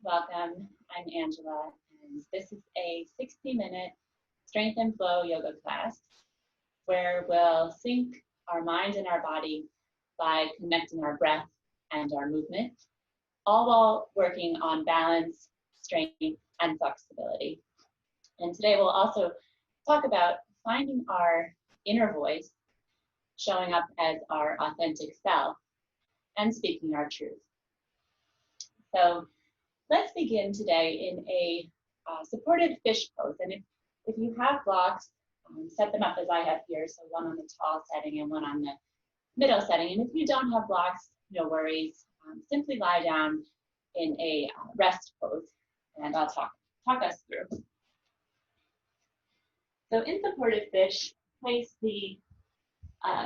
Welcome, I'm Angela, and this is a 60-minute strength and flow yoga class where we'll sync our mind and our body by connecting our breath and our movement, all while working on balance, strength, and flexibility. And today we'll also talk about finding our inner voice, showing up as our authentic self, and speaking our truth. So let's begin today in a supported fish pose. And if you have blocks, set them up as I have here. So one on the tall setting and one on the middle setting. And if you don't have blocks, no worries. Simply lie down in a rest pose, and I'll talk us through. So in supported fish, place the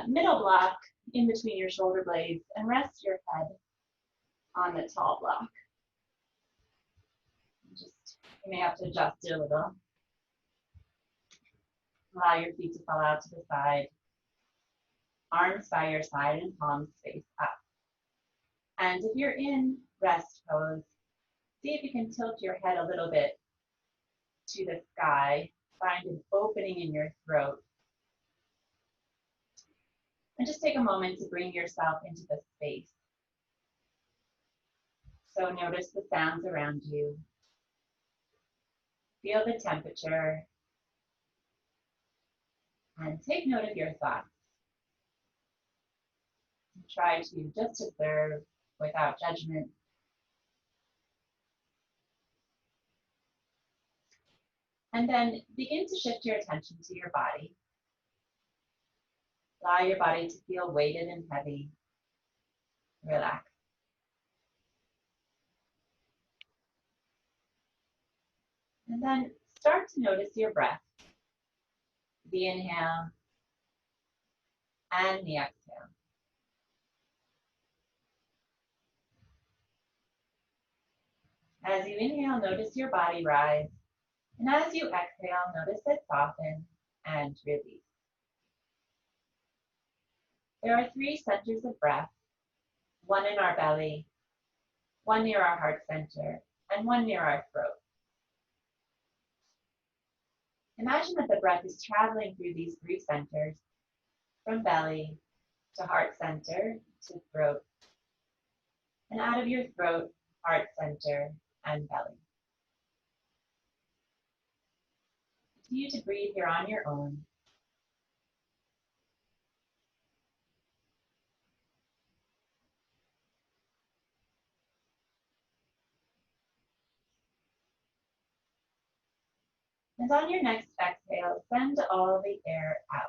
middle block in between your shoulder blades and rest your head on the tall block. You may have to adjust it a little. Allow your feet to fall out to the side. Arms by your side and palms face up. And if you're in rest pose, see if you can tilt your head a little bit to the sky. Find an opening in your throat. And just take a moment to bring yourself into the space. So notice the sounds around you. Feel the temperature. And take note of your thoughts. Try to just observe without judgment. And then begin to shift your attention to your body. Allow your body to feel weighted and heavy. Relax. And then start to notice your breath. The inhale and the exhale. As you inhale, notice your body rise. And as you exhale, notice it soften and release. There are 3 centers of breath, one in our belly, one near our heart center, and one near our throat. Imagine that the breath is traveling through these 3 centers, from belly to heart center to throat, and out of your throat, heart center, and belly. Continue to breathe here on your own. And on your next exhale, send all the air out.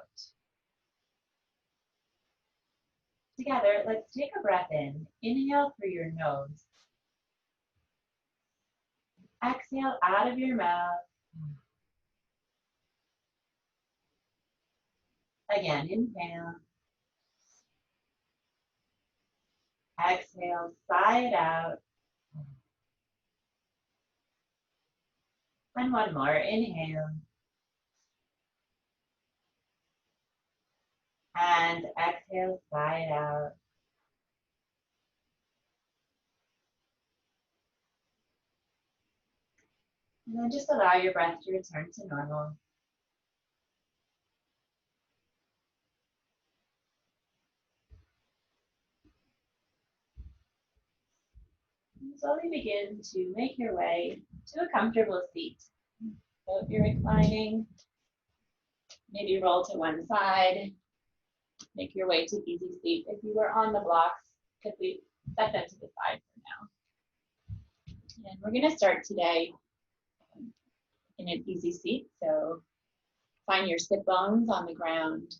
Together, let's take a breath in. Inhale through your nose. Exhale out of your mouth. Again, inhale. Exhale, sigh it out. And one more, inhale. And exhale, sigh it out. And then just allow your breath to return to normal. And slowly begin to make your way to a comfortable seat. So if you're reclining, maybe roll to one side, make your way to easy seat. If you were on the blocks, could we set them to the side for now? And we're going to start today in an easy seat. So find your sit bones on the ground.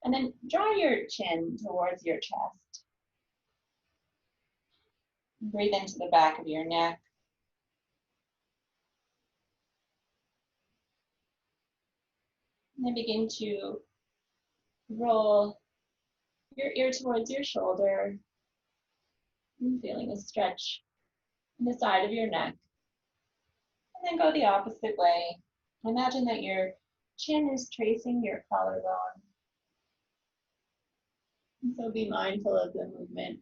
And then draw your chin towards your chest. Breathe into the back of your neck. And then begin to roll your ear towards your shoulder. And feeling a stretch in the side of your neck. And then go the opposite way. Imagine that your chin is tracing your collarbone. And so be mindful of the movement.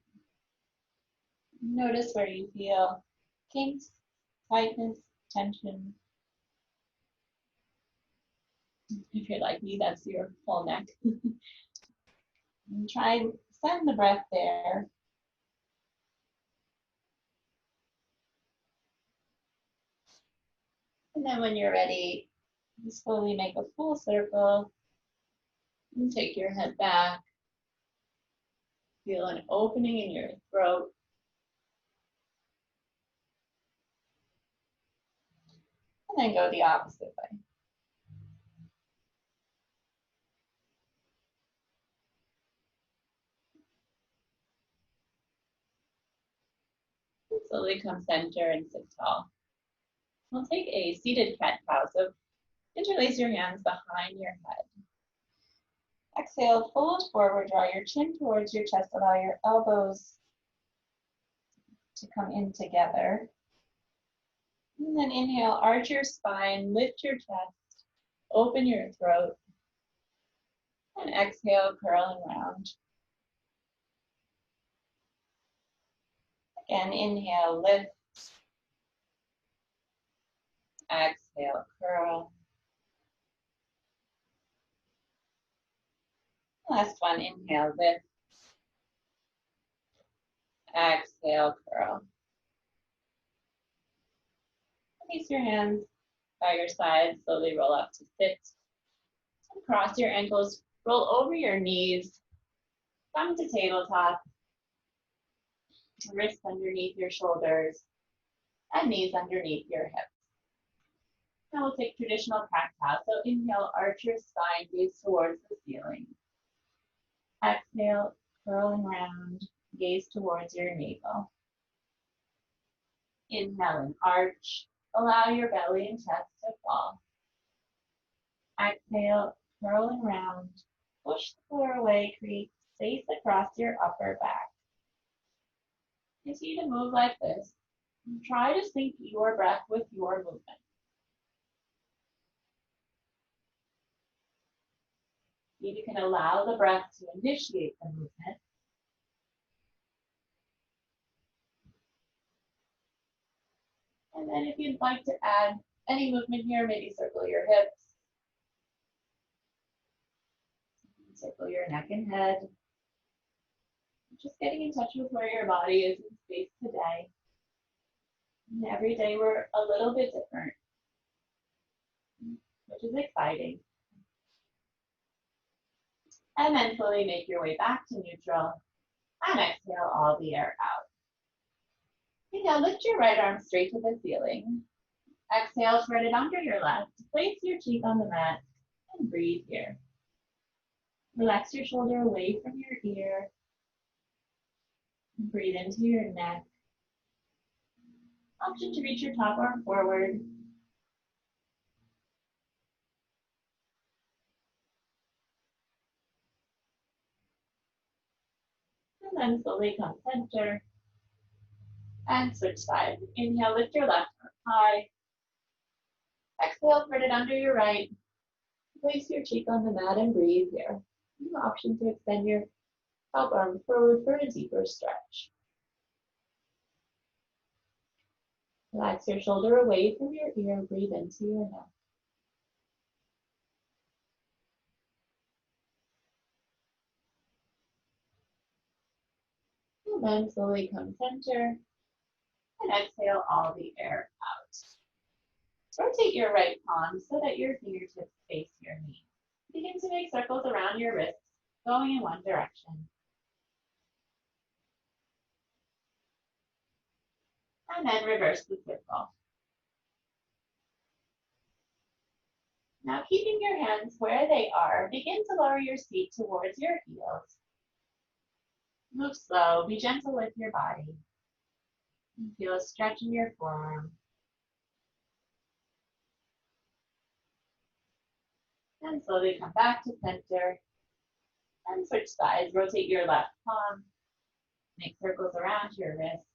Notice where you feel kinks, tightness, tension. If you're like me, that's your whole neck. And try send the breath there. And then when you're ready, you slowly make a full circle and take your head back. Feel an opening in your throat. And then go the opposite way. And slowly come center and sit tall. We'll take a seated cat-cow. So interlace your hands behind your head. Exhale, fold forward, draw your chin towards your chest, allow your elbows to come in together. And then inhale, arch your spine, lift your chest, open your throat. And exhale, curl and round. Again, inhale, lift. Exhale, curl. Last one, inhale, lift. Exhale, curl. Place your hands by your side, slowly roll up to sit. Cross your ankles, roll over your knees. Come to tabletop. Wrists underneath your shoulders and knees underneath your hips. Now we'll take traditional cat cow. So inhale, arch your spine, gaze towards the ceiling. Exhale, curl and round, gaze towards your navel. Inhale and arch, allow your belly and chest to fall. Exhale, curl and round, push the floor away, create space across your upper back. Continue to move like this. And try to sync your breath with your movement. You can allow the breath to initiate the movement. And then if you'd like to add any movement here, maybe circle your hips, circle your neck and head. Just getting in touch with where your body is in space today. And every day we're a little bit different, which is exciting. And then slowly make your way back to neutral and exhale all the air out. Inhale, lift your right arm straight to the ceiling. Exhale, spread it under your left. Place your cheek on the mat and breathe here. Relax your shoulder away from your ear. Breathe into your neck. Option to reach your top arm forward. And then slowly come center. And switch sides. Inhale, lift your left arm high. Exhale, spread it under your right. Place your cheek on the mat and breathe here. You have option to extend your top arm forward for a deeper stretch. Relax your shoulder away from your ear. Breathe into your neck. And then slowly come center. And exhale all the air out. Rotate your right palm so that your fingertips face your knee. Begin to make circles around your wrists, going in one direction. And then reverse the circle. Now keeping your hands where they are, begin to lower your feet towards your heels. Move slow, be gentle with your body. And feel a stretch in your forearm. And slowly come back to center. And switch sides, rotate your left palm. Make circles around your wrist.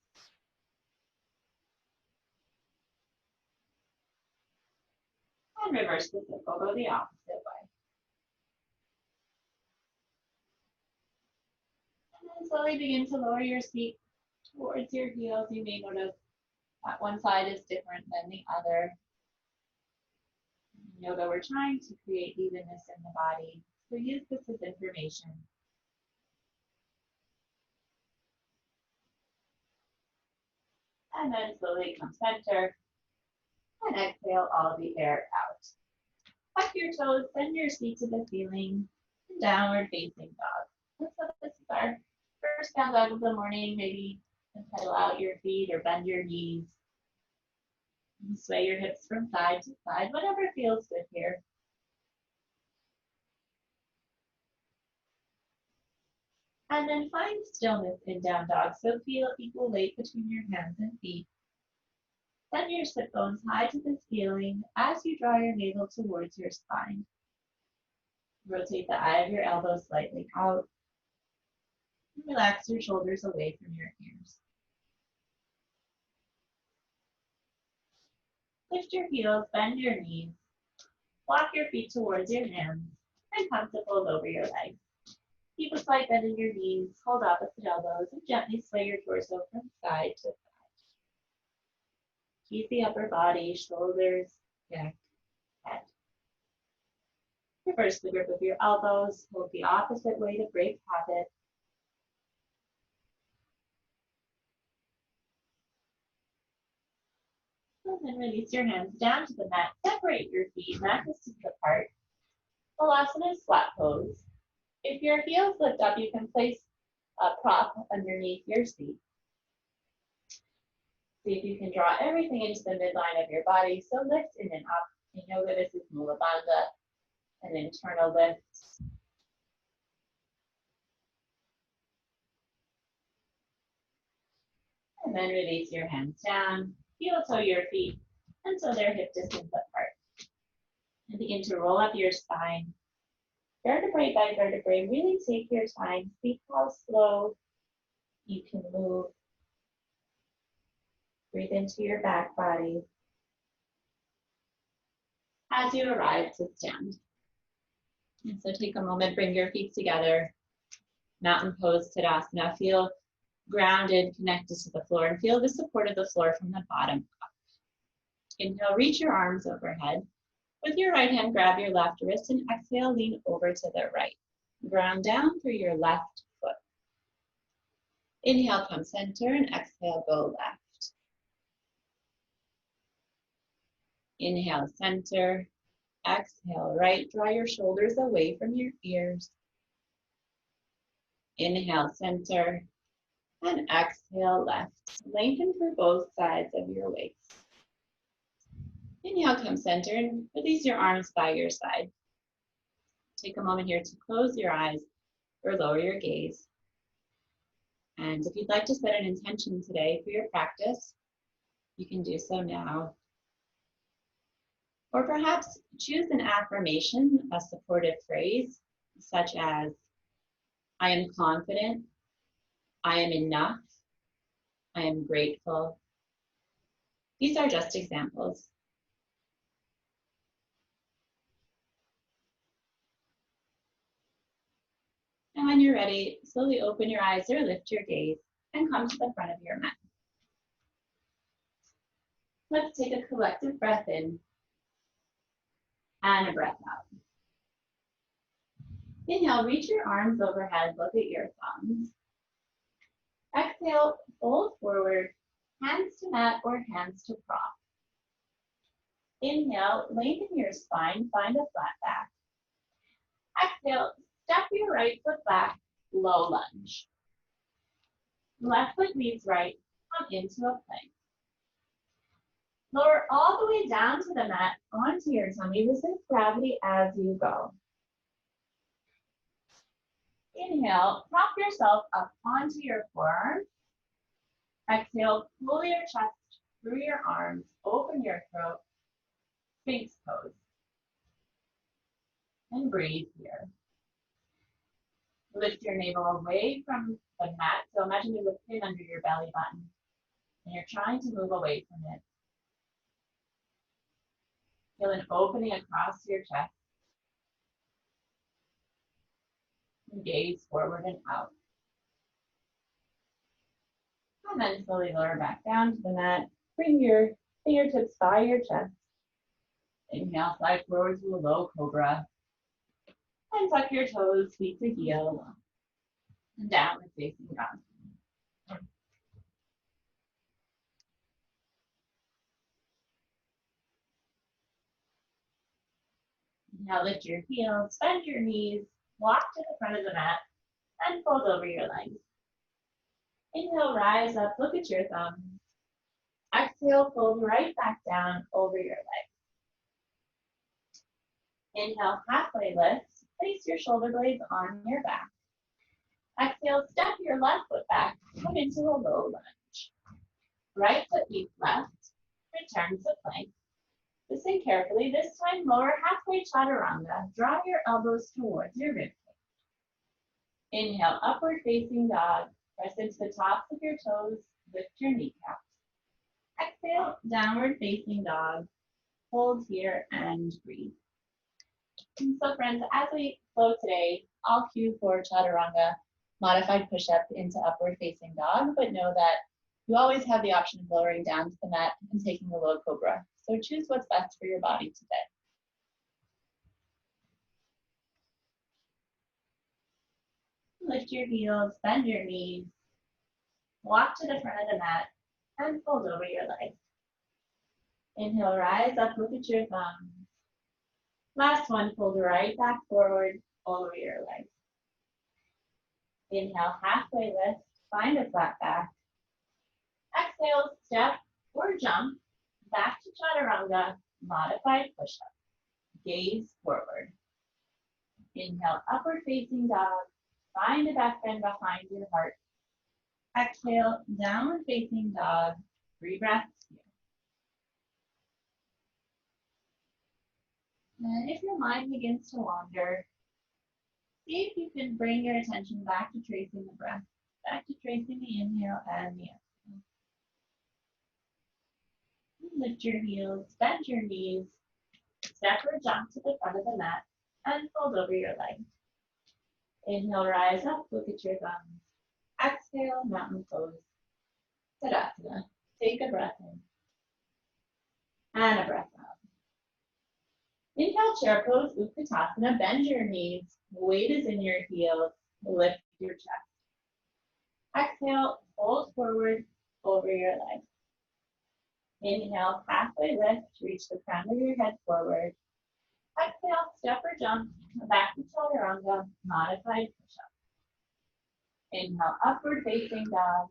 And reverse the circle, go the opposite way. And then slowly begin to lower your feet towards your heels. You may notice that one side is different than the other. In yoga, we're trying to create evenness in the body, so use this as information. And then slowly come center and exhale all the air out. Tuck your toes, send your feet to the ceiling, and downward facing dog. So this is our first down dog of the morning. Maybe pedal out your feet or bend your knees. And sway your hips from side to side, whatever feels good here. And then find stillness in down dog. So feel equal weight between your hands and feet. Send your sit bones high to the ceiling as you draw your navel towards your spine. Rotate the eye of your elbow slightly out. And relax your shoulders away from your ears. Lift your heels, bend your knees. Walk your feet towards your hands and come to fold over your legs. Keep a slight bend in your knees, hold opposite elbows, and gently sway your torso from side to side. Keep the upper body, shoulders, neck, head. Reverse the grip of your elbows, hold the opposite way to break habit. And then release your hands down to the mat. Separate your feet, mat distance apart. Balasana is flat pose. If your heels lift up, you can place a prop underneath your seat. See if you can draw everything into the midline of your body. So lift in and up. In yoga, this is Mula Bandha, an internal lift. And then release your hands down. Heel toe your feet until they're hip distance apart. And begin to roll up your spine. Vertebrae by vertebrae, really take your time. See how slow you can move. Breathe into your back body as you arrive to stand. And so take a moment, bring your feet together. Mountain pose, Tadasana. Feel grounded, connected to the floor, and feel the support of the floor from the bottom up. Inhale, reach your arms overhead. With your right hand, grab your left wrist and exhale, lean over to the right. Ground down through your left foot. Inhale, come center, and exhale, go left. Inhale, center. Exhale, right. Draw your shoulders away from your ears. Inhale, center. And exhale, left. Lengthen for both sides of your waist. Inhale, come center, and release your arms by your side. Take a moment here to close your eyes or lower your gaze. And if you'd like to set an intention today for your practice, you can do so now. Or perhaps choose an affirmation, a supportive phrase, such as, I am confident, I am enough, I am grateful. These are just examples. And when you're ready, slowly open your eyes or lift your gaze and come to the front of your mat. Let's take a collective breath in and a breath out. Inhale, reach your arms overhead, look at your thumbs. Exhale, fold forward, hands to mat or hands to prop. Inhale, lengthen your spine, find a flat back. Exhale, step your right foot back, low lunge. Left foot meets right, come into a plank. Lower all the way down to the mat, onto your tummy. Resist gravity as you go. Inhale, prop yourself up onto your forearms. Exhale, pull your chest through your arms, open your throat, Sphinx pose. And breathe here. Lift your navel away from the mat. So imagine you lift it under your belly button. And you're trying to move away from it. Feel an opening across your chest. And gaze forward and out. And then slowly lower back down to the mat. Bring your fingertips by your chest. Inhale, slide forward to a low cobra. And tuck your toes, feet to heel. And downward facing dog. Now lift your heels, bend your knees, walk to the front of the mat, and fold over your legs. Inhale, rise up, look at your thumbs. Exhale, fold right back down over your legs. Inhale, halfway lift, place your shoulder blades on your back. Exhale, step your left foot back, come into a low lunge. Right foot meets left, return to plank. Listen carefully, this time lower halfway chaturanga, draw your elbows towards your ribcage. Inhale, upward facing dog, press into the tops of your toes, lift your kneecaps. Exhale, downward facing dog, hold here and breathe. And so friends, as we flow today, I'll cue for chaturanga, modified push-up into upward facing dog, but know that you always have the option of lowering down to the mat and taking the low cobra. So choose what's best for your body today. Lift your heels, bend your knees, walk to the front of the mat, and fold over your legs. Inhale, rise up, look at your thumbs. Last one, fold right back forward over your legs. Inhale, halfway lift, find a flat back. Exhale, step or jump back to chaturanga, modified push-up. Gaze forward. Inhale, upward facing dog. Find a back bend behind your heart. Exhale, downward facing dog. 3 breaths here. And if your mind begins to wander, see if you can bring your attention back to tracing the breath, back to tracing the inhale and the exhale. Lift your heels, bend your knees, step or jump to the front of the mat, and fold over your legs. Inhale, rise up, look at your thumbs. Exhale, mountain pose. Tadasana. Take a breath in. And a breath out. Inhale, chair pose, Utkatasana. Bend your knees. Weight is in your heels. Lift your chest. Exhale, fold forward over your legs. Inhale, halfway lift. Reach the crown of your head forward. Exhale, step or jump. Back to chaturanga, modified push-up. Inhale, upward facing dog.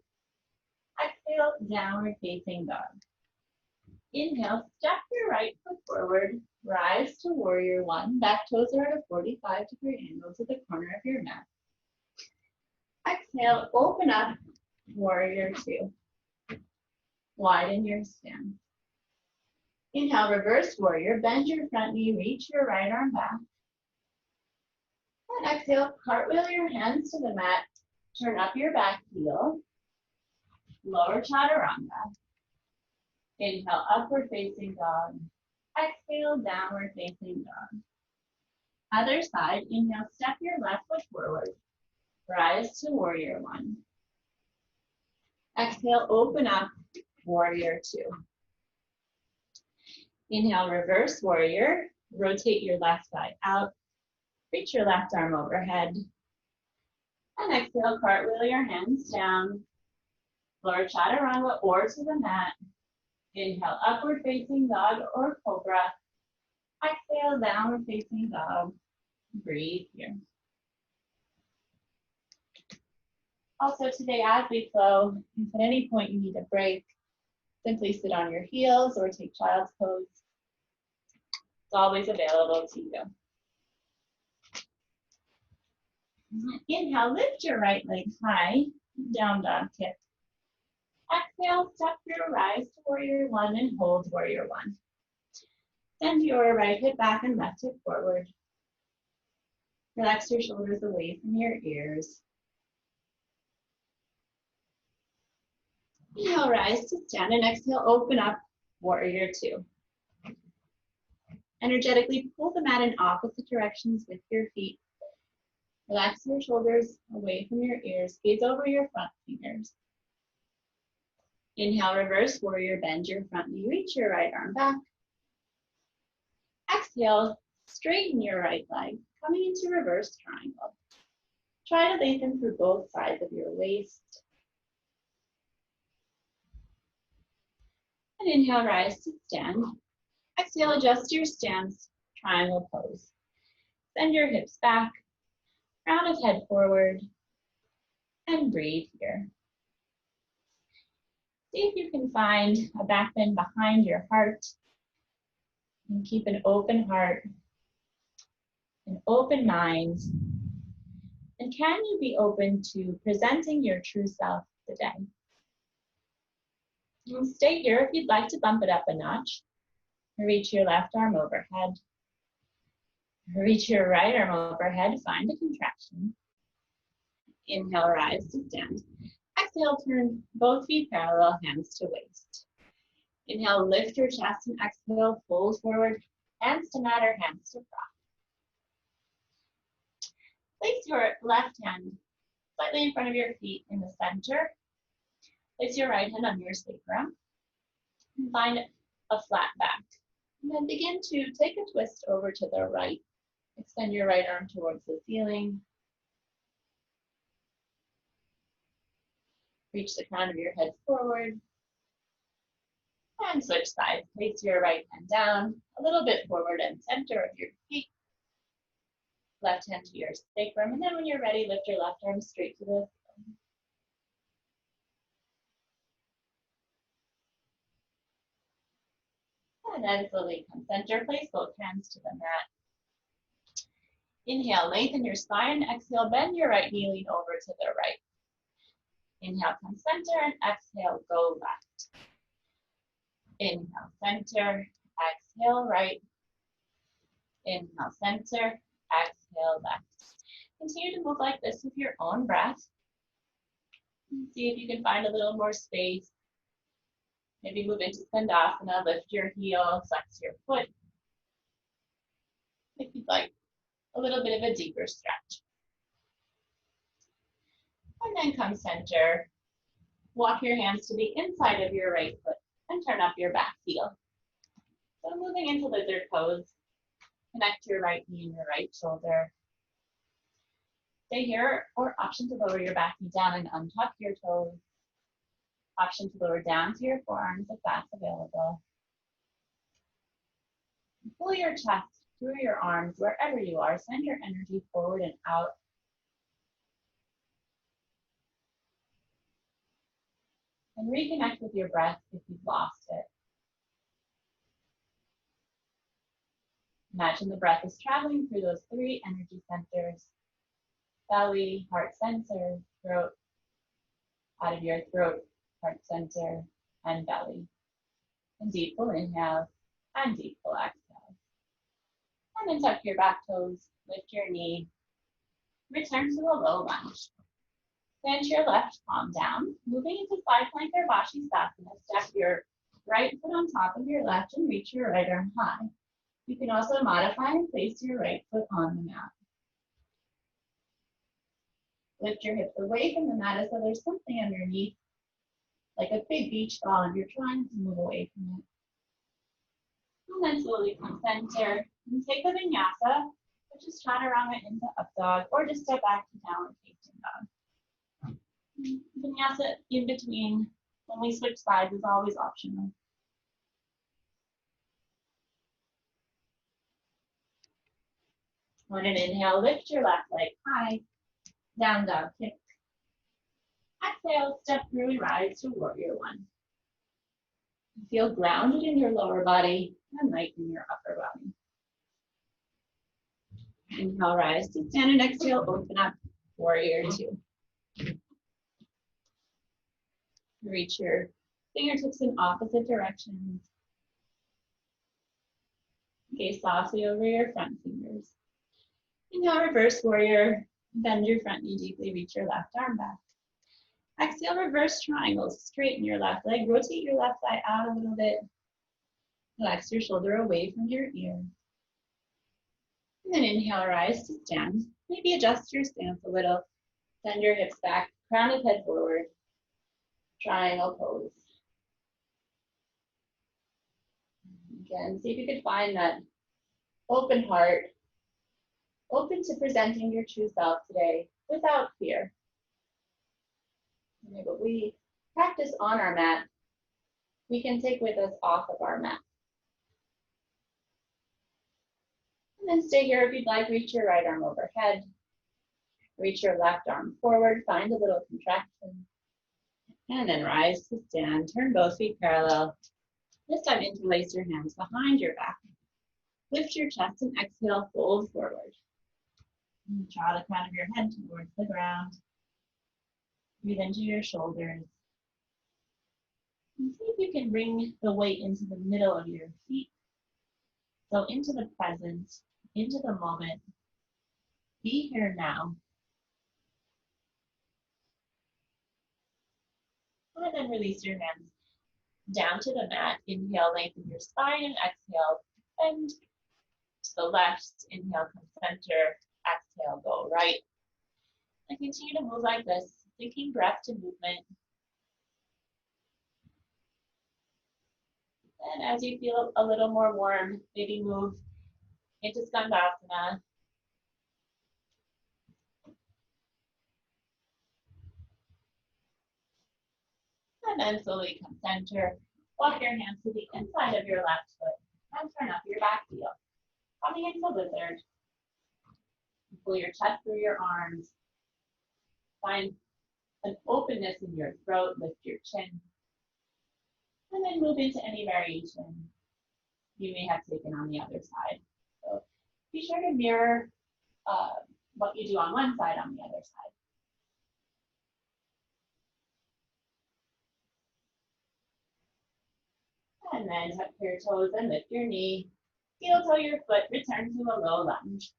Exhale, downward facing dog. Inhale, step your right foot forward, rise to warrior one. Back toes are at a 45-degree angle to the corner of your mat. Exhale, open up, warrior two. Widen your stance. Inhale, reverse warrior. Bend your front knee, reach your right arm back. And exhale, cartwheel your hands to the mat. Turn up your back heel. Lower chaturanga. Inhale, upward facing dog. Exhale, downward facing dog. Other side, inhale, step your left foot forward. Rise to warrior one. Exhale, open up, warrior two. Inhale, reverse warrior. Rotate your left side out. Reach your left arm overhead. And exhale, cartwheel your hands down. Lower chaturanga or to the mat. Inhale, upward facing dog or cobra. Exhale, downward facing dog. Breathe here. Also today, as we flow, if at any point you need a break, simply sit on your heels or take child's pose. It's always available to you. Inhale, lift your right leg high, down dog kick. Exhale, step your rise to warrior one and hold warrior one. Send your right hip back and left hip forward. Relax your shoulders away from your ears. Inhale, rise to stand, and exhale, open up, warrior two. Energetically pull the mat in opposite directions with your feet. Relax your shoulders away from your ears. Gaze over your front fingers. Inhale, reverse warrior, bend your front knee, reach your right arm back. Exhale, straighten your right leg, coming into reverse triangle. Try to lengthen through both sides of your waist. And inhale, rise to stand. Exhale, adjust your stance, triangle pose. Send your hips back, crown of head forward, and breathe here. See if you can find a back bend behind your heart. And keep an open heart, an open mind. And can you be open to presenting your true self today? And stay here if you'd like to bump it up a notch. Reach your left arm overhead. Reach your right arm overhead, find a contraction. Inhale, rise to stand. Exhale, turn both feet parallel, hands to waist. Inhale, lift your chest and exhale, fold forward, hands to mat or hands to prop. Place your left hand slightly in front of your feet in the center. Place your right hand on your sacrum and find a flat back. And then begin to take a twist over to the right. Extend your right arm towards the ceiling. Reach the crown of your head forward. And switch sides. Place your right hand down a little bit forward and center of your feet. Left hand to your sacrum. And then when you're ready, lift your left arm straight to the ceiling. And then slowly come center. Place both hands to the mat. Inhale, lengthen your spine. Exhale, bend your right knee, lean over to the right. Inhale, come center, and exhale, go left. Inhale, center, exhale, right. Inhale, center, exhale, left. Continue to move like this with your own breath. See if you can find a little more space. Maybe move into Pandasana, lift your heel, flex your foot. If you'd like a little bit of a deeper stretch. And then come center. Walk your hands to the inside of your right foot and turn up your back heel. So moving into lizard pose. Connect your right knee and your right shoulder. Stay here, or option to lower your back knee down and untuck your toes. Option to lower down to your forearms if that's available. Pull your chest through your arms wherever you are. Send your energy forward and out. And reconnect with your breath if you've lost it. Imagine the breath is traveling through those three energy centers: belly, heart center, throat, out of your throat, heart center, and belly. And deep full inhale and deep full exhale. And then tuck your back toes, lift your knee, return to a low lunge. Plant your left palm down, moving into side plank or Pandasana. Step your right foot on top of your left and reach your right arm high. You can also modify and place your right foot on the mat. Lift your hips away from the mat as though there's something underneath, like a big beach ball, and you're trying to move away from it. And then slowly come center and take the vinyasa, which is chaturanga into up dog, or just step back to downward facing dog. Vinyasa in between, when we switch sides, is always optional. On an inhale, lift your left leg high, down dog kick. Exhale, step through and rise to warrior one. Feel grounded in your lower body and light in your upper body. Inhale, rise to stand, and exhale, open up, warrior two. Reach your fingertips in opposite directions. Gaze softly over your front fingers. Inhale, reverse warrior. Bend your front knee deeply, reach your left arm back. Exhale, reverse triangles. Straighten your left leg, rotate your left thigh out a little bit. Relax your shoulder away from your ear. And then inhale, rise to stand. Maybe adjust your stance a little. Send your hips back, crown of head forward. Triangle pose. Again, see if you could find that open heart, open to presenting your true self today without fear. Okay, but we practice on our mat, we can take with us off of our mat. And then stay here if you'd like. Reach your right arm overhead. Reach your left arm forward. Find a little contraction. And then rise to stand. Turn both feet parallel. This time interlace your hands behind your back. Lift your chest and exhale, fold forward. And draw the crown of your head towards the ground. Breathe into your shoulders. And see if you can bring the weight into the middle of your feet. So into the present, into the moment. Be here now. And then release your hands down to the mat. Inhale, lengthen your spine, and exhale, bend to the left. Inhale, come center. Exhale, go right. And continue to move like this, syncing breath to movement. And as you feel a little more warm, maybe move into Pandasana. And then slowly come center. Walk your hands to the inside of your left foot and turn up your back heel. Coming into lizard. Pull your chest through your arms. Find an openness in your throat. Lift your chin. And then move into any variation you may have taken on the other side. So be sure to mirror what you do on one side on the other side. And then tuck your toes and lift your knee. Heel toe your foot, return to a low lunge.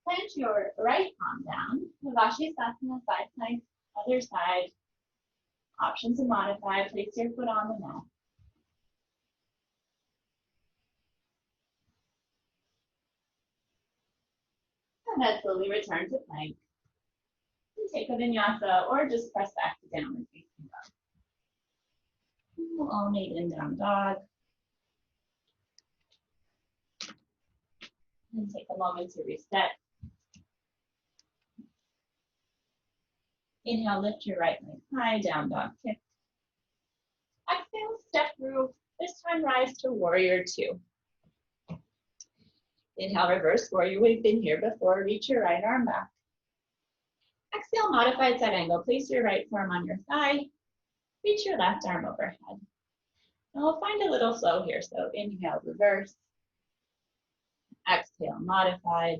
Plant your right palm down. Tadasana, side plank, other side. Option to modify, place your foot on the mat. And then slowly return to plank. And take a vinyasa or just press back to downward facing dog. We'll alternate in down dog. And take a moment to reset. Inhale, lift your right leg high, down dog kick. Exhale, step through. This time rise to warrior two. Inhale, reverse warrior. We've been here before. Reach your right arm back. Exhale, modified side angle. Place your right forearm on your thigh. Reach your left arm overhead. And we'll find a little flow here. So inhale, reverse. Exhale, modified.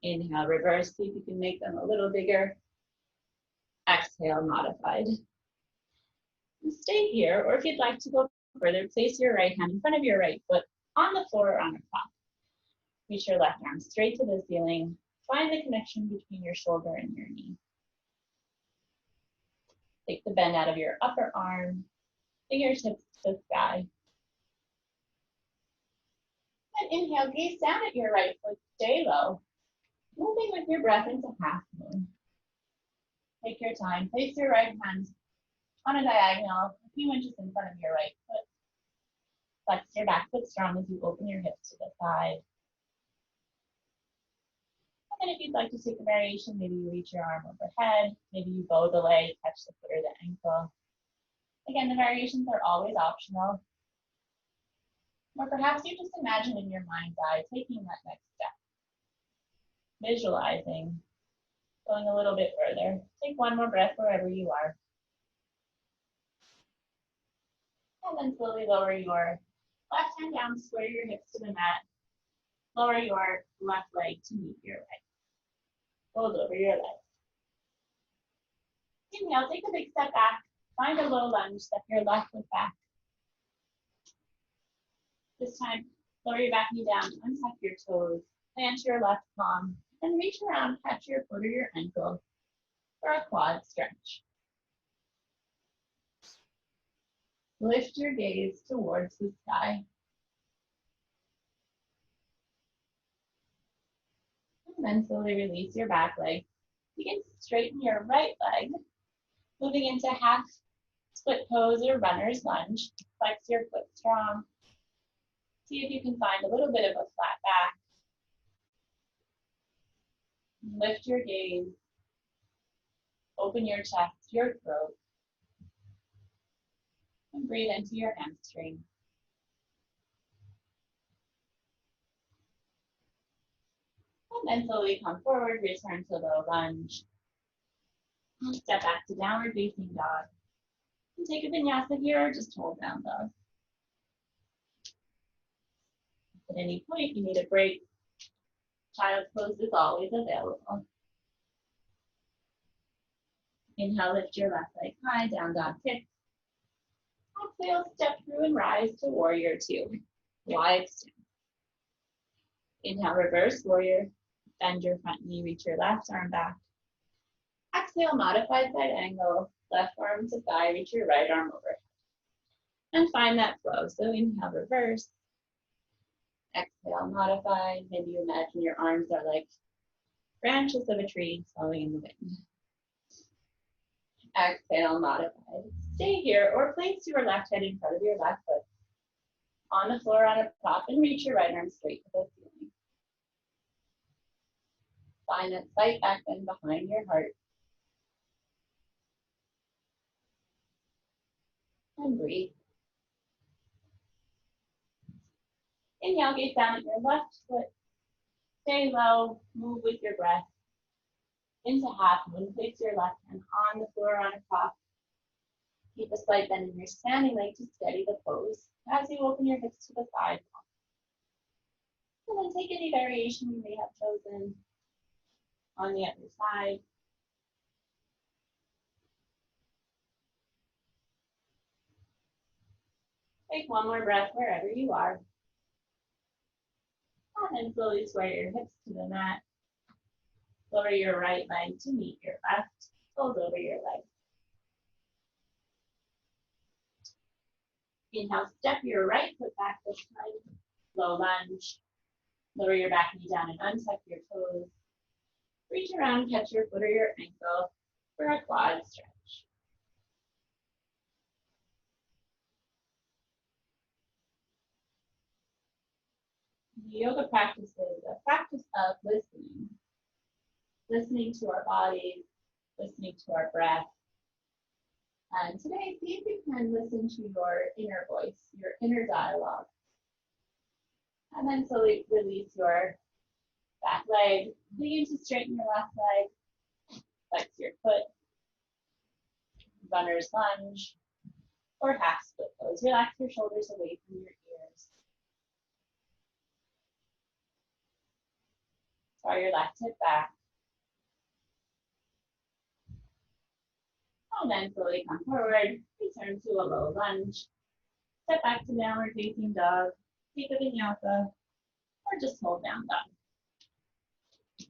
Inhale, reverse. See if you can make them a little bigger. Exhale, modified. And stay here, or if you'd like to go further, place your right hand in front of your right foot on the floor or on the top. Reach your left arm straight to the ceiling. Find the connection between your shoulder and your knee. Take the bend out of your upper arm, fingertips to the sky. And inhale, gaze down at your right foot, stay low. Moving with your breath into half moon. Take your time, place your right hand on a diagonal, a few inches in front of your right foot. Flex your back foot strong as you open your hips to the side. And then if you'd like to take a variation, maybe you reach your arm overhead, maybe you bow the leg, catch the foot or the ankle. Again, the variations are always optional. Or perhaps you just imagine in your mind's eye taking that next step. Visualizing, going a little bit further. Take one more breath wherever you are. And then slowly lower your left hand down, square your hips to the mat. Lower your left leg to meet your right. Fold over your legs. Inhale, take a big step back. Find a low lunge, step your left foot back. This time, lower your back knee down, untuck your toes, plant your left palm, and reach around, catch your foot or your ankle for a quad stretch. Lift your gaze towards the sky. And then slowly release your back leg. Begin to straighten your right leg, moving into half split pose or runner's lunge. Flex your foot strong. See if you can find a little bit of a flat back. Lift your gaze. Open your chest, your throat. And breathe into your hamstring. And then slowly come forward, return to low lunge. Step back to downward facing dog. And take a vinyasa here, or just hold down dog. At any point you need a break, child's pose is always available. Inhale, lift your left leg high, down dog kick. Exhale, step through and rise to warrior two. Wide stance. Inhale, reverse warrior. Bend your front knee, reach your left arm back. Exhale, modified side angle. Left arm to thigh, reach your right arm over. And find that flow. So inhale, reverse. Exhale, modified. Maybe you imagine your arms are like branches of a tree flowing in the wind. Exhale, modified. Stay here or place your left head in front of your left foot. On the floor on a prop and reach your right arm straight to the ceiling. Find that slight back bend behind your heart. And breathe. Inhale, gaze down at your left foot. Stay low, move with your breath. Into half moon, place your left hand on the floor on a prop. Keep a slight bend in your standing leg to steady the pose as you open your hips to the side. And then take any variation you may have chosen on the other side. Take one more breath wherever you are. And then slowly sway your hips to the mat. Lower your right leg to meet your left. Fold over your leg. Inhale, step your right foot back this time. Low lunge. Lower your back knee down and untuck your toes. Reach around, catch your foot or your ankle for a quad stretch. The yoga practice is a practice of listening. Listening to our bodies, listening to our breath. And today, see if you can listen to your inner voice, your inner dialogue. And then slowly release your back leg. Begin to straighten your left leg. Flex your foot. Runner's lunge. Or half split pose. Relax your shoulders away from your ears. Draw your left hip back. And then slowly come forward, return to a low lunge. Step back to downward facing dog, take a vinyasa, or just hold down dog.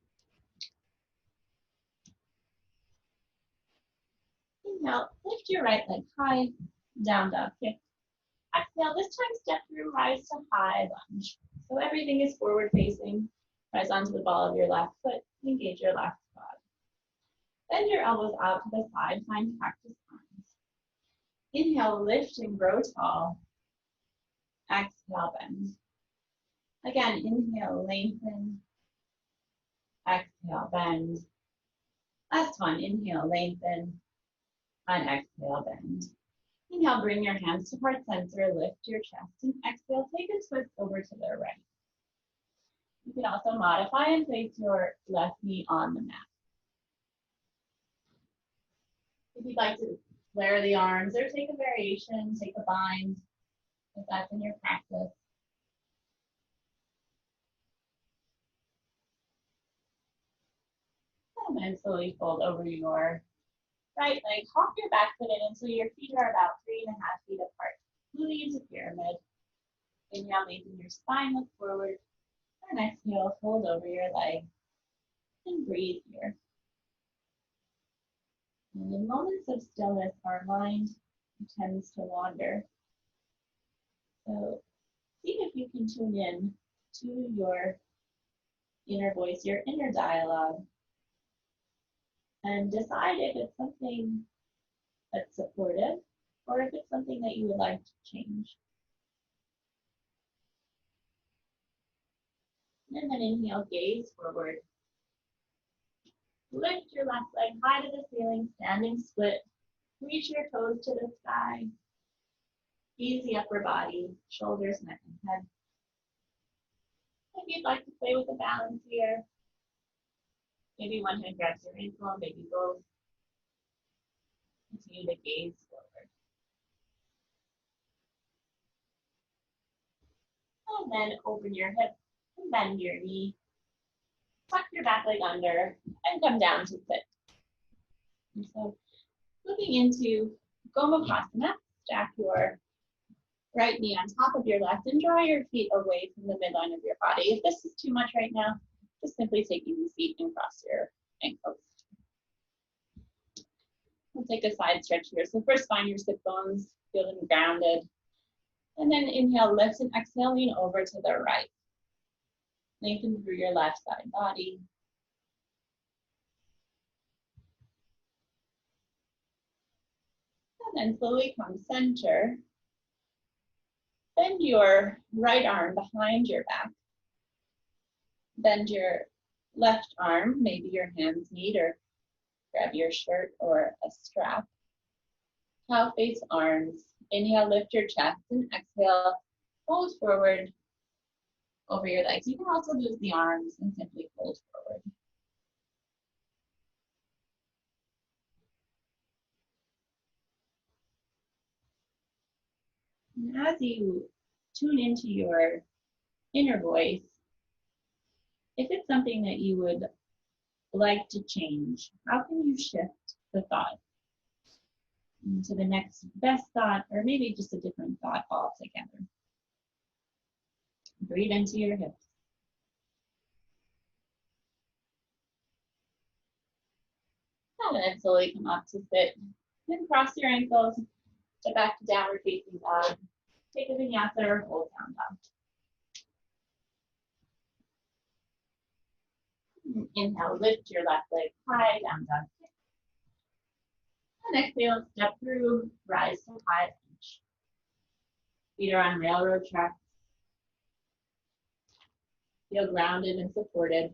Inhale, lift your right leg high, down dog kick. Exhale, this time step through, rise to high lunge. So everything is forward facing. Rise onto the ball of your left foot, engage your left quad. Bend your elbows out to the side, find cactus arms. Inhale, lift and grow tall. Exhale, bend. Again, inhale, lengthen. Exhale, bend. Last one, inhale, lengthen. And exhale, bend. Inhale, bring your hands to heart center, lift your chest, and exhale, take a twist over to the right. You can also modify and place your left knee on the mat. If you'd like to flare the arms or take a variation, take a bind, if that's in your practice. And then slowly fold over your right leg. Hop your back foot in until your feet are about 3.5 feet apart. Moving into pyramid. Inhale, lengthen your spine, look forward. And exhale, fold over your leg. And breathe here. And in moments of stillness, our mind tends to wander. So see if you can tune in to your inner voice, your inner dialogue, and decide if it's something that's supportive or if it's something that you would like to change. And then inhale, gaze forward. Lift your left leg high to the ceiling, standing split. Reach your toes to the sky. Ease the upper body, shoulders, neck, and head. If you'd like to play with the balance here, maybe one hand grabs your ankle, maybe both. Continue to gaze forward. And then open your hip and bend your knee. Tuck your back leg under and come down to sit. And so moving into Gomukhasana, stack your right knee on top of your left and draw your feet away from the midline of your body. If this is too much right now, just simply take easy seat and cross your ankles. We'll take a side stretch here. So first find your sit bones, feel them grounded. And then inhale, lift, and exhale, lean over to the right. Lengthen through your left side body. And then slowly come center. Bend your right arm behind your back. Bend your left arm, maybe your hands meet, or grab your shirt or a strap. Cow face arms. Inhale, lift your chest, and exhale, fold forward over your legs. You can also use the arms and simply fold forward. And as you tune into your inner voice, if it's something that you would like to change, how can you shift the thought into the next best thought, or maybe just a different thought altogether? Breathe into your hips. And then slowly come up to sit. Then cross your ankles, step back to downward facing dog. Take a vinyasa or hold down dog. Inhale, lift your left leg high, down dog. And exhale, step through, rise to high bench. Feet are on railroad tracks. Feel grounded and supported.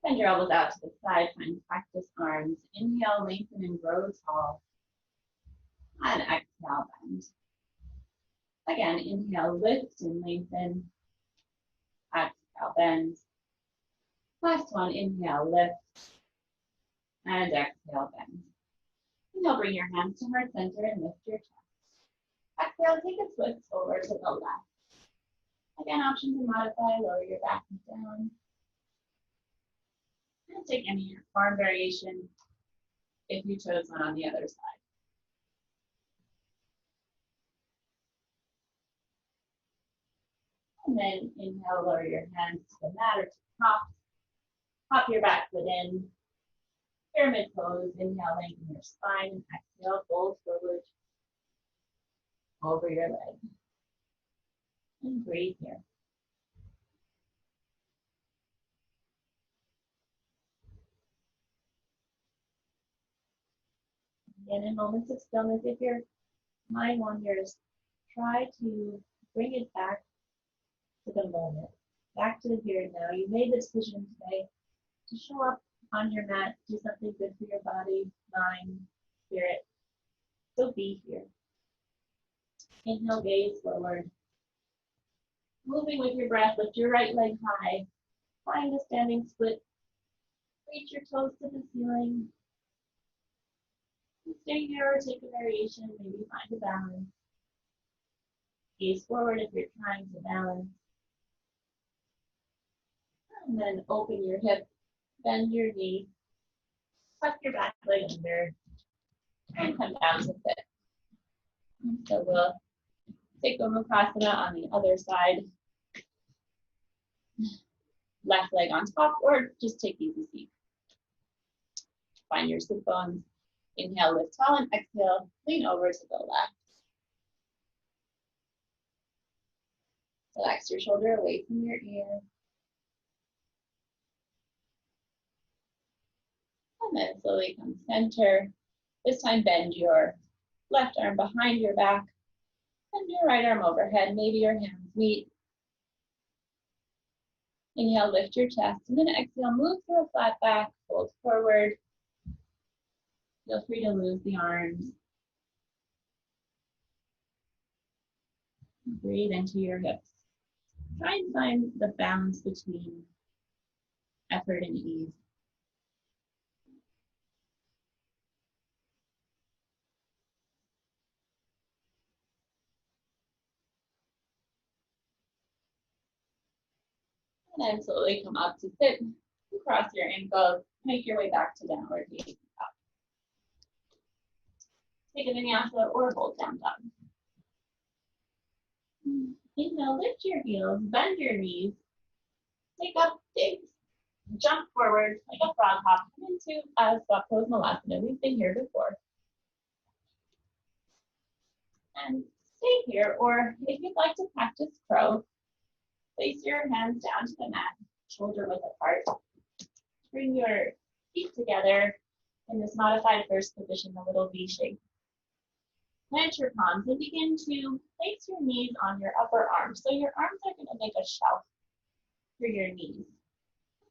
Bend your elbows out to the side, find practice arms. Inhale, lengthen and grow tall. And exhale, bend. Again, inhale, lift and lengthen. Exhale, bend. Last one, inhale, lift. And exhale, bend. Inhale, bring your hands to heart center and lift your chest. Exhale, take a twist over to the left. Again, option to modify, lower your back and down. And take any arm variation if you chose one on the other side. And then inhale, lower your hands to the mat or to prop. Pop your back foot in. Pyramid pose. Inhale, lengthen your spine. And exhale, fold forward over your leg. And breathe here. Again, in moments of stillness, if your mind wanders, try to bring it back to the moment, back to the here and now. You made the decision today to show up on your mat, do something good for your body, mind, spirit. So be here. Inhale, gaze forward. Moving with your breath, lift your right leg high. Find a standing split. Reach your toes to the ceiling. Stay here or take a variation, maybe find a balance. Gaze forward if you're trying to balance. And then open your hip, bend your knee, tuck your back leg under, and come down to sit. And so we'll take Gomukhasana on the other side. Left leg on top, or just take easy seat. Find your sit bones. Inhale, lift tall, and exhale, lean over to the left. Relax your shoulder away from your ear. And then slowly come center. This time bend your left arm behind your back and your right arm overhead. Maybe your hands meet. Inhale, lift your chest, and then exhale, move through a flat back, fold forward. Feel free to lose the arms. Breathe into your hips. Try and find the balance between effort and ease. And then slowly come up to sit, cross your ankles, make your way back to downward facing dog. Take a vinyasa or hold down dog. Inhale, lift your heels, bend your knees, take up, jump forward like a frog hop, come into a squat pose Malasana. We've been here before. And stay here, or if you'd like to practice crow, place your hands down to the mat, shoulder width apart. Bring your feet together in this modified first position, a little V shape. Plant your palms and begin to place your knees on your upper arms. So your arms are going to make a shelf for your knees. And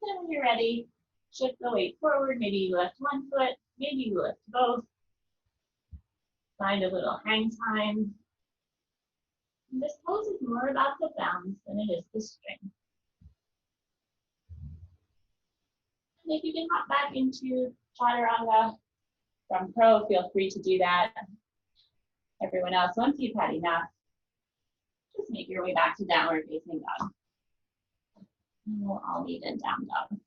then when you're ready, shift the weight forward. Maybe you lift one foot, maybe you lift both. Find a little hang time. And this pose is more about the balance than it is the strength. And if you can hop back into Chaturanga from crow, feel free to do that. Everyone else, once you've had enough, just make your way back to downward facing dog. And we'll all meet in down dog.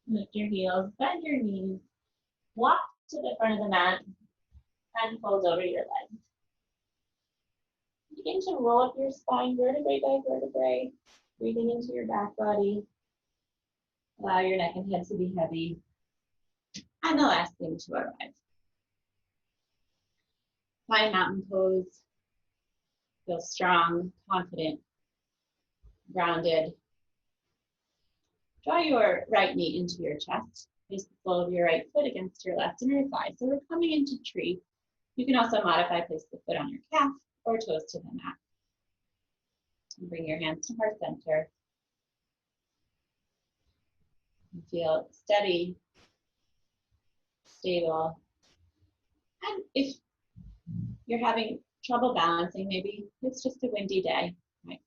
Lift your heels, bend your knees, walk to the front of the mat, and fold over your legs. Begin to roll up your spine vertebrae by vertebrae, breathing into your back body. Allow your neck and head to be heavy. And the last thing to arrive. Find mountain pose. Feel strong, confident, grounded. Draw your right knee into your chest. Place the sole of your right foot against your left inner thigh. So we're coming into tree. You can also modify, place the foot on your calf or toes to the mat. And bring your hands to heart center. And feel steady, stable. And if you're having trouble balancing, maybe it's just a windy day, right?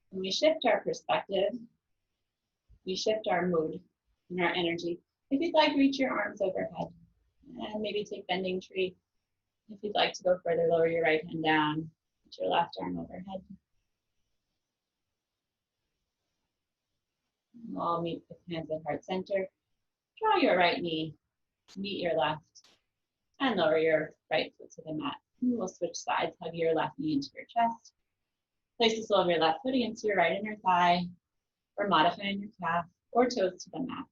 When we shift our perspective, we shift our mood and our energy. If you'd like, reach your arms overhead and maybe take bending tree. If you'd like to go further, lower your right hand down, put your left arm overhead. We'll all meet with hands at heart center. Draw your right knee, meet your left, and lower your right foot to the mat. And we'll switch sides, hug your left knee into your chest. Place the sole of your left foot against your right inner thigh, or modify on your calf, or toes to the mat.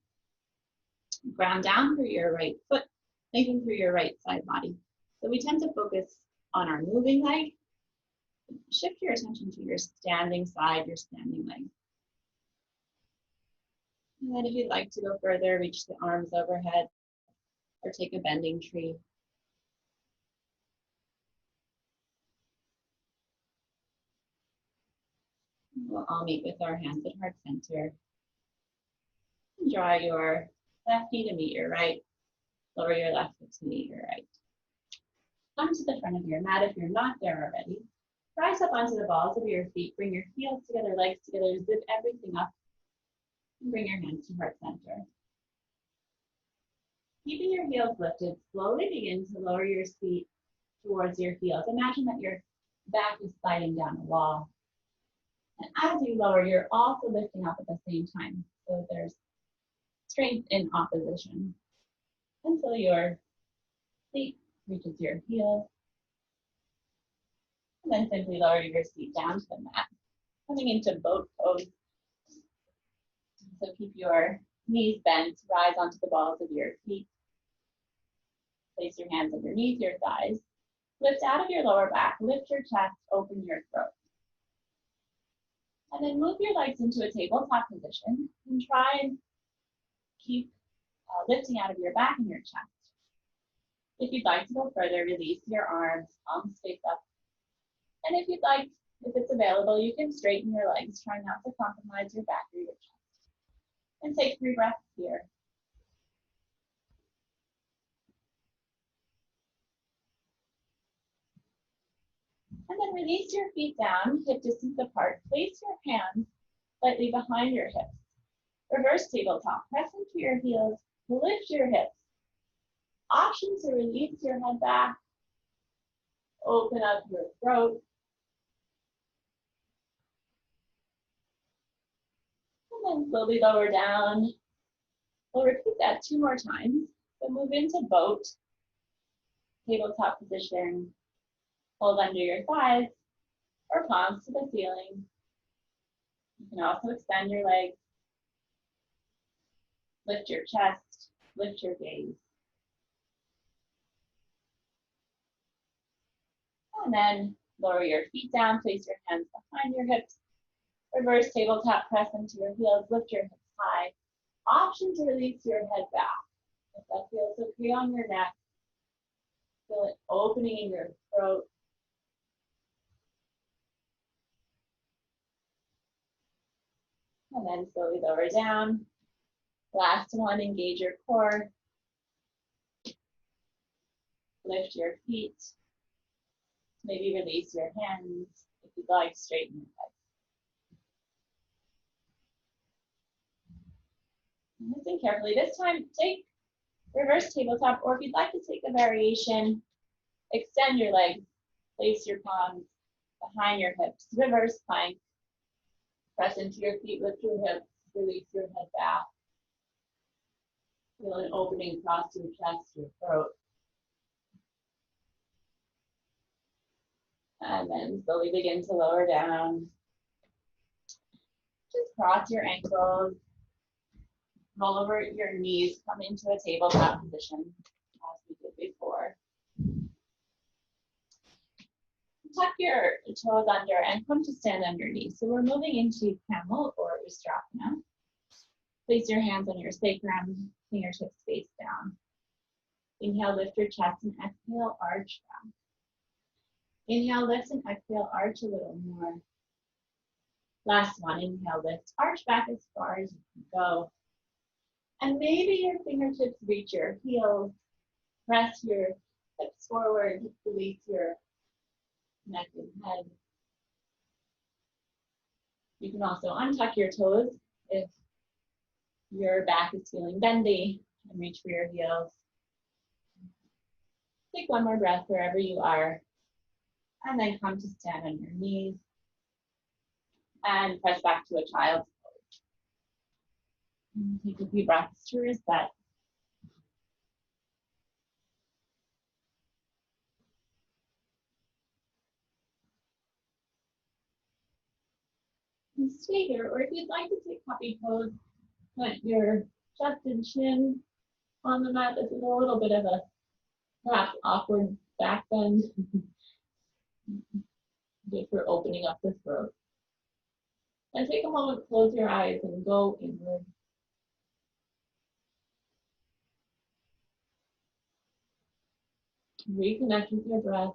Ground down through your right foot, thinking through your right side body. So we tend to focus on our moving leg. Shift your attention to your standing side, your standing leg. And then if you'd like to go further, reach the arms overhead, or take a bending tree. We'll all meet with our hands at heart center. Draw your left knee to meet your right. Lower your left foot to meet your right. Come to the front of your mat if you're not there already. Rise up onto the balls of your feet. Bring your heels together, legs together. Zip everything up. And bring your hands to heart center. Keeping your heels lifted, slowly begin to lower your feet towards your heels. Imagine that your back is sliding down a wall. And as you lower, you're also lifting up at the same time. So there's strength in opposition until your feet reaches your heels. And then simply lower your feet down to the mat. Coming into boat pose. So keep your knees bent, rise onto the balls of your feet. Place your hands underneath your thighs. Lift out of your lower back, lift your chest, open your throat. And then move your legs into a tabletop position and try and keep lifting out of your back and your chest. If you'd like to go further, release your arms, palms face up. And if you'd like, If it's available, you can straighten your legs, try not to compromise your back or your chest. And take 3 breaths here. And then release your feet down, hip distance apart. Place your hands slightly behind your hips. Reverse tabletop. Press into your heels. Lift your hips. Option to release your head back. Open up your throat. And then slowly lower down. We'll repeat that 2 more times. Then move into boat. Tabletop position. Hold under your thighs or palms to the ceiling. You can also extend your legs. Lift your chest. Lift your gaze. And then lower your feet down. Place your hands behind your hips. Reverse tabletop. Press into your heels. Lift your hips high. Option to release your head back. If that feels okay on your neck, feel it opening in your throat. And then slowly lower down. Last one, engage your core. Lift your feet. Maybe release your hands. If you'd like, straighten your legs. Listen carefully. This time, take reverse tabletop, or if you'd like to take a variation, extend your legs. Place your palms behind your hips. Reverse plank. Press into your feet, lift your hips, release your head back. Feel an opening across your chest, your throat. And then slowly begin to lower down. Just cross your ankles. Roll over your knees, come into a tabletop position, as we did before. Tuck your toes under and come to stand underneath. So we're moving into camel or Restorative. Place your hands on your sacrum, fingertips face down. Inhale, lift your chest, and exhale, arch back. Inhale, lift, and exhale, arch a little more. Last one, inhale, lift, arch back as far as you can go. And maybe your fingertips reach your heels. Press your hips forward, release your neck and head. You can also untuck your toes if your back is feeling bendy, and reach for your heels. Take one more breath wherever you are, and then come to stand on your knees and press back to a child's pose. And take a few breaths to reset. And stay here, or if you'd like to take puppy pose, put your chest and chin on the mat. This is a little bit of a perhaps awkward back bend. Good for opening up the throat. And take a moment, close your eyes, and go inward. Reconnect with your breath.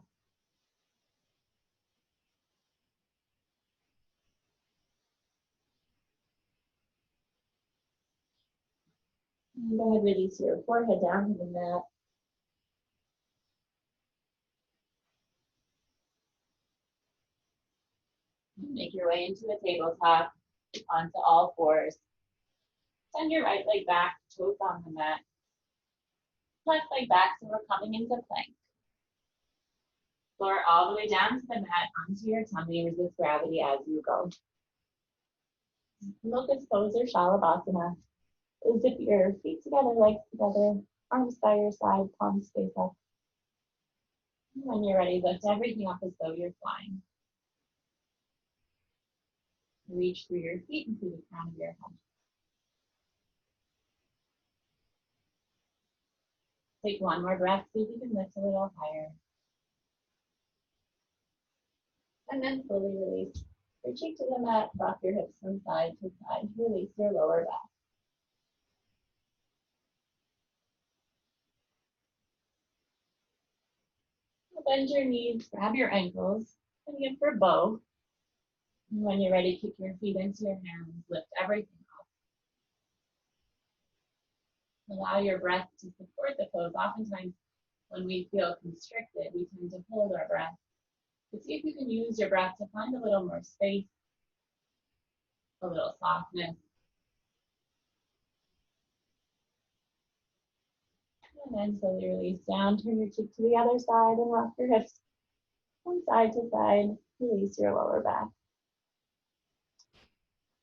And go ahead, release your forehead down to the mat. Make your way into a tabletop, onto all fours. Send your right leg back, toes on the mat. Left leg back, so we're coming into plank. Lower all the way down to the mat, onto your tummy. Resist gravity as you go. Lotus pose or Shalabhasana. Zip your feet together, legs together, arms by your side, palms face up. When you're ready, lift everything up as though you're flying. Reach through your feet and through the crown of your head. Take one more breath, see if you can lift a little higher. And then slowly release your cheek to the mat, rock your hips from side to side, release your lower back. Bend your knees, grab your ankles, and again for bow. And when you're ready, kick your feet into your hands, lift everything up. Allow your breath to support the pose. Oftentimes, when we feel constricted, we tend to hold our breath. But see if you can use your breath to find a little more space, a little softness. And then slowly release down, turn your cheek to the other side and rock your hips from side to side. Release your lower back.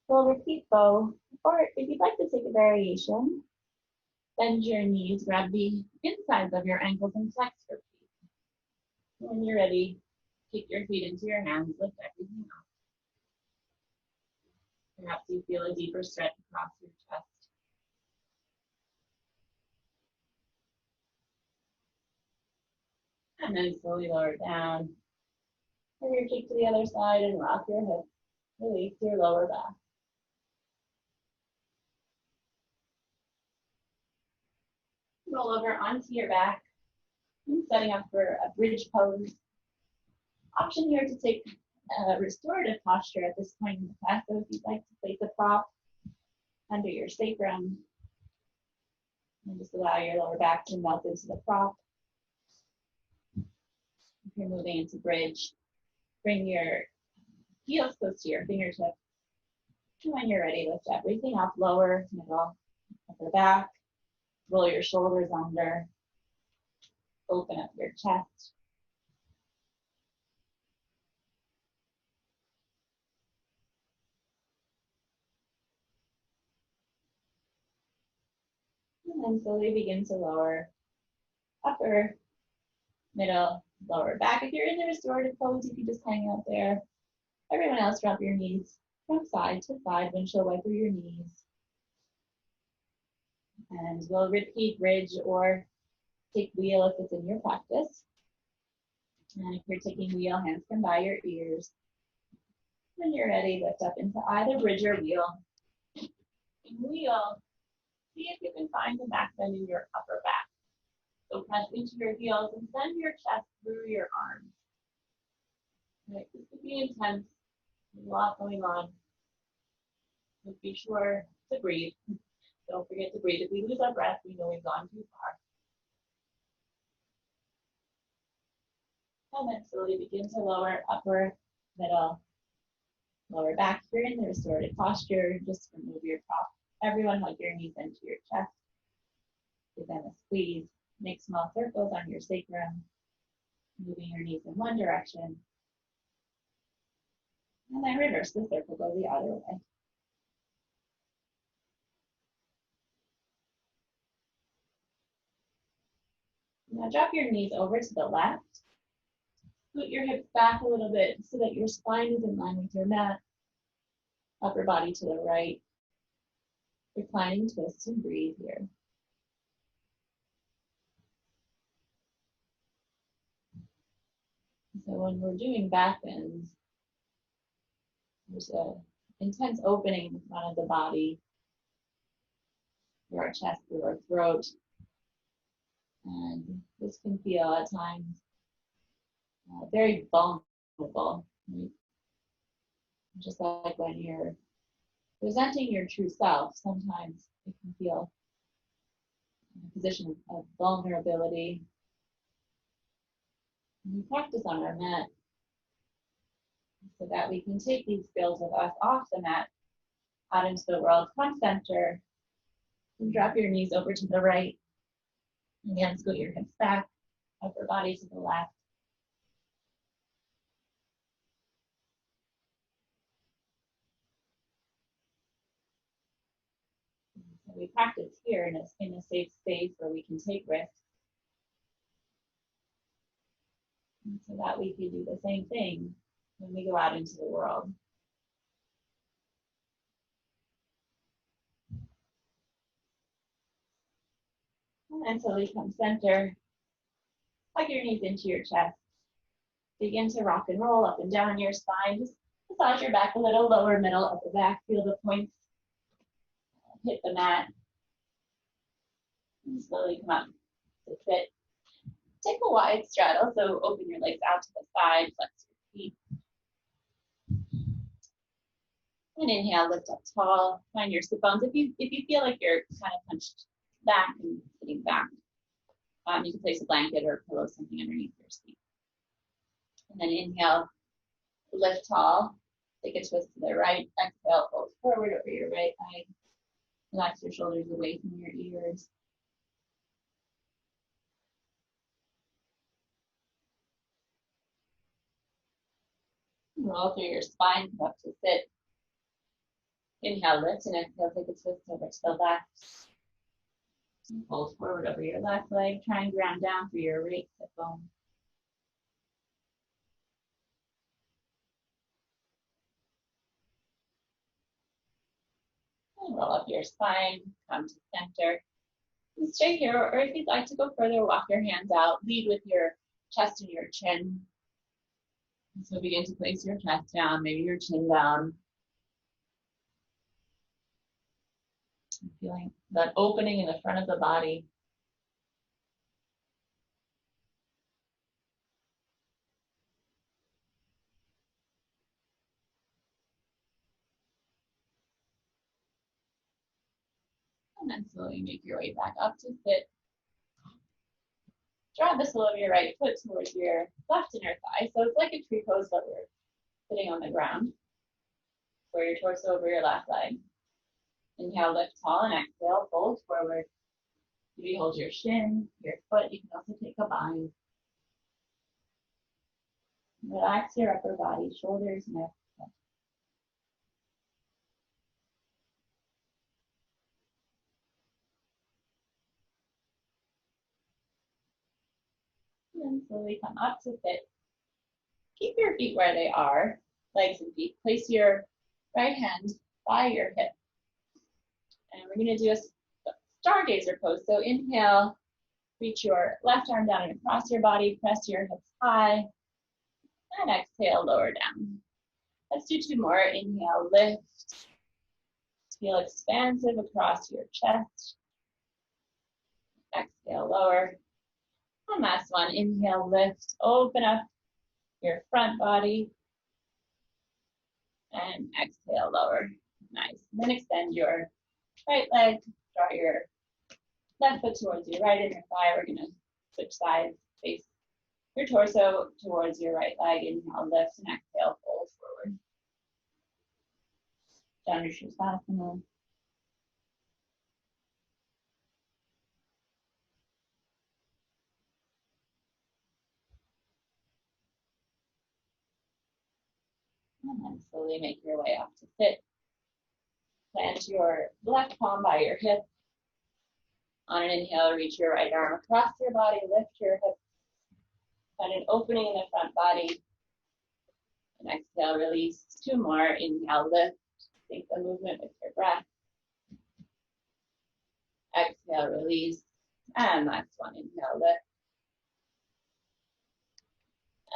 We'll repeat both, or if you'd like to take a variation, bend your knees, grab the insides of your ankles and flex your feet. When you're ready, kick your feet into your hands, lift everything up. Perhaps you feel a deeper stretch across your chest. And then slowly lower down. Turn your cheek to the other side and rock your hips. Release your lower back. Roll over onto your back. And setting up for a bridge pose. Option here to take a restorative posture at this point in the class. So if you'd like to place a prop under your sacrum, and just allow your lower back to melt into the prop. If you're moving into bridge, bring your heels close to your fingertips. And when you're ready, lift everything up, lower, middle, upper back. Roll your shoulders under. Open up your chest. And then slowly begin to lower upper, middle, lower back. If you're in the restorative pose, you can just hang out there. Everyone else, drop your knees from side to side, windshield wiper your knees. And we'll repeat bridge or take wheel if it's in your practice. And if you're taking wheel, hands come by your ears. When you're ready, lift up into either bridge or wheel. In wheel, see if you can find a back bend in your upper back. So press into your heels and send your chest through your arms. Right, this could be intense. There's a lot going on. But be sure to breathe. Don't forget to breathe. If we lose our breath, we know we've gone too far. And then slowly begin to lower upper, middle, lower back. You're in the restorative posture. Just remove your prop. Everyone hug your knees into your chest. Give them a squeeze. Make small circles on your sacrum. Moving your knees in one direction. And then reverse the circle, go the other way. Now drop your knees over to the left. Scoot your hips back a little bit so that your spine is in line with your mat. Upper body to the right. Reclining twist and breathe here. So when we're doing back bends, there's an intense opening in the front of the body, through our chest, through our throat. And this can feel at times very vulnerable. Right? Just like when you're presenting your true self, sometimes it can feel a position of vulnerability. And we practice on our mat so that we can take these skills with us off the mat out into the world. Come center and drop your knees over to the right. Again, scoot your hips back, upper body to the left. So we practice here in a safe space where we can take risks. And so that we can do the same thing when we go out into the world. And slowly come center. Hug your knees into your chest. Begin to rock and roll up and down your spine. Just massage your back a little, lower, middle, upper back. Feel the points hit the mat. And slowly come up to sit. Take a wide straddle, so open your legs out to the side, flex your feet. And inhale, lift up tall. Find your sit bones. If you feel like you're kind of hunched back and sitting back, you can place a blanket or a pillow, something underneath your seat. And then inhale, lift tall. Take a twist to the right. Exhale, fold forward over your right leg. Relax your shoulders away from your ears. Roll through your spine, come up to sit. Inhale, lift, and exhale, take a twist over to the left. Fold forward over your left leg. Try and ground down through your right hip bone. And roll up your spine, come to center. And stay here, or if you'd like to go further, walk your hands out. Lead with your chest and your chin. So begin to place your chest down, maybe your chin down. Feeling that opening in the front of the body. And then slowly make your way back up to sit. Draw the sole of your right foot towards your left inner thigh. So it's like a tree pose, but we're sitting on the ground. Square your torso over your left leg. Inhale, lift tall, and exhale, fold forward. Maybe hold your shin, your foot. You can also take a bind. Relax your upper body, shoulders, neck, head. And then slowly come up to sit. Keep your feet where they are, legs and feet. Place your right hand by your hip. And we're going to do a stargazer pose. So inhale, reach your left arm down and across your body, press your hips high, and exhale, lower down. Let's do two more. Inhale, lift. Feel expansive across your chest. Exhale, lower. And last one, inhale, lift. Open up your front body. And exhale, lower. Nice. And then extend your right leg. Draw your left foot towards your right inner thigh. We're going to switch sides. Face your torso towards your right leg. Inhale, lift, and exhale, fold forward. Down your Tadasana. And then slowly make your way up to sit. Plant your left palm by your hip. On an inhale, reach your right arm across your body, lift your hip. Find an opening in the front body. And exhale, release. Two more. Inhale, lift. Take the movement with your breath. Exhale, release. And last one. Inhale, lift.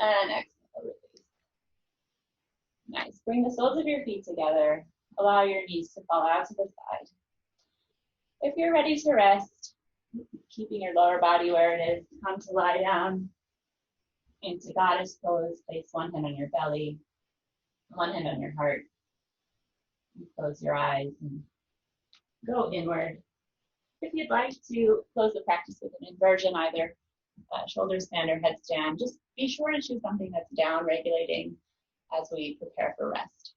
And exhale, release. Nice. Bring the soles of your feet together. Allow your knees to fall out to the side. If you're ready to rest, keeping your lower body where it is, come to lie down into goddess pose. Place one hand on your belly, one hand on your heart. And close your eyes and go inward. If you'd like to close the practice with an inversion, either shoulder stand or headstand, just be sure to choose something that's down regulating as we prepare for rest.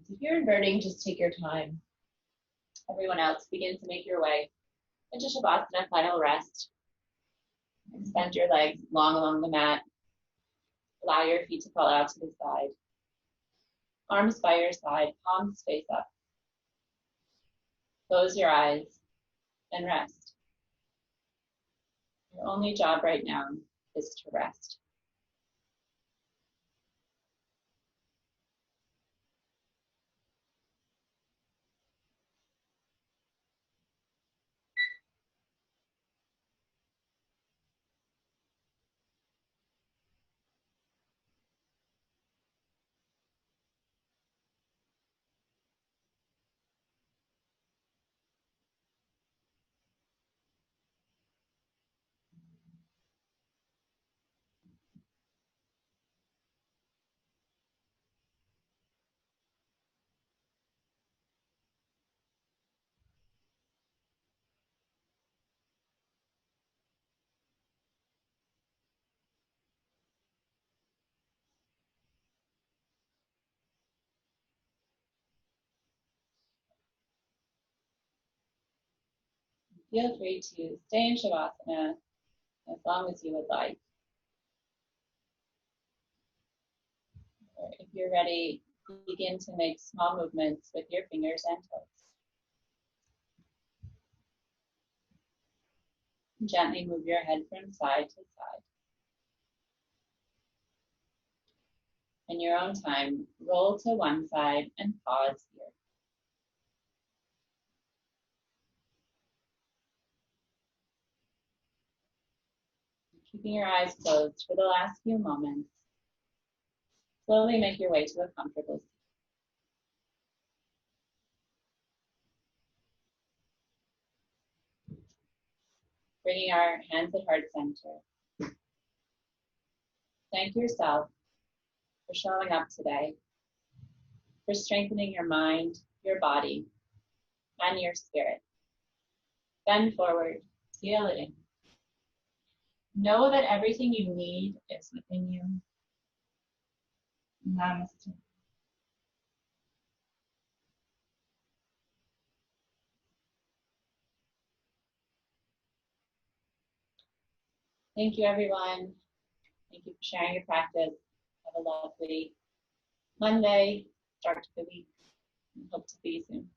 If you're inverting, just take your time. Everyone else, begin to make your way into Shavasana, final rest. Extend your legs long along the mat. Allow your feet to fall out to the side. Arms by your side, palms face up. Close your eyes and rest. Your only job right now is to rest. Feel free to stay in Shavasana as long as you would like. Or if you're ready, begin to make small movements with your fingers and toes. Gently move your head from side to side. In your own time, roll to one side and pause here. Keeping your eyes closed for the last few moments, slowly make your way to a comfortable seat. Bringing our hands at heart center. Thank yourself for showing up today, for strengthening your mind, your body, and your spirit. Bend forward, seal it in. Know that everything you need is within you. Namaste. Thank you, everyone. Thank you for sharing your practice. Have a lovely Monday, start to the week, and hope to see you soon.